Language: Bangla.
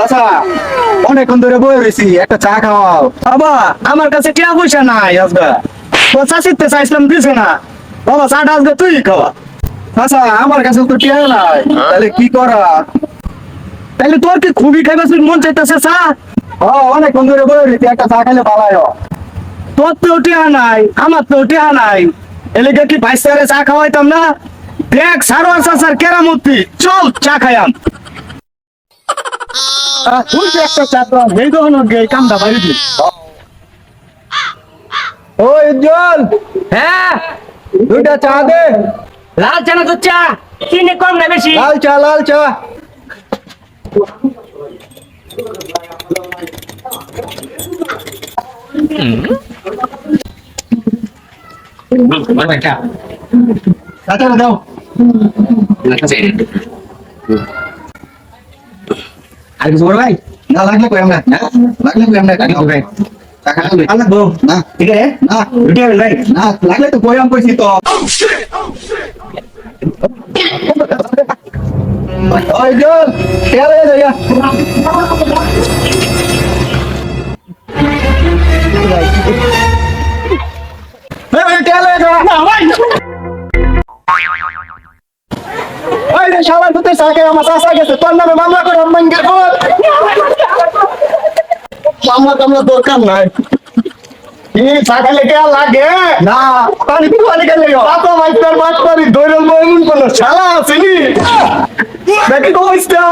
আচ্ছা অনেকক্ষণ ধরে বয়ে রয়েছি, একটা চা খাওয়াও। বাবা আমার কাছে টাকা পয়সা নাই আজকে, তো চা শিখতে চাইছিলাম দিছে না। বাবা চাটা আজকে তুই খাওয়া। আচ্ছা আমার কাছে তো টাকা নাই, তাহলে কি করা? তাহলে তোর কি খুবই খাইবার মন চাইতেছে চা? অনেকক্ষণ ধরে বয়ে রয়েছি, একটা চা খাইলে ভালো হয়। তোর তো টিহা নাই, আমার তো টিহা নাই, এলাকা কি ভাই স্যারে চা খাওয়াইতাম না? দেখ সারোয়ার চাচার কেরামতি, চল চা খাইয়াম। তুই যে একটা চা তো এই দোকান গিয়ে কামটা বাইরে দিস। ও উজ্জ্বল, হ্যাঁ, দুইটা চা দে। লাল চা না দুধ চা? চিনি কম না বেশি? লাল চা, লাল চা। চাচা দাও। আর কিছু বড় ভাই? না লাগলে কই আমরা, হ্যাঁ লাগলে কই আমরা টাকা ভাই। টাকা লাগবে না, ঠিক আছে না রুটি হবে ভাই, না লাগলে তো কই আম কইছি তো। ওই জল তেরে যাইয়া ভাই তেলে যা না ভাই। ওই রে শালা তুই সাকে আমার চাচা গেছে, তোর নামে মামলা করে মাঙ্গের বল। মামলা দরকার নাই। কি সাকালে কে লাগে না, পানি পিওয়ালে গেলে বাবা মাস্টার বাত করি দৈরল মইমুন কোন শালা আছে নি দেখি কইছটা।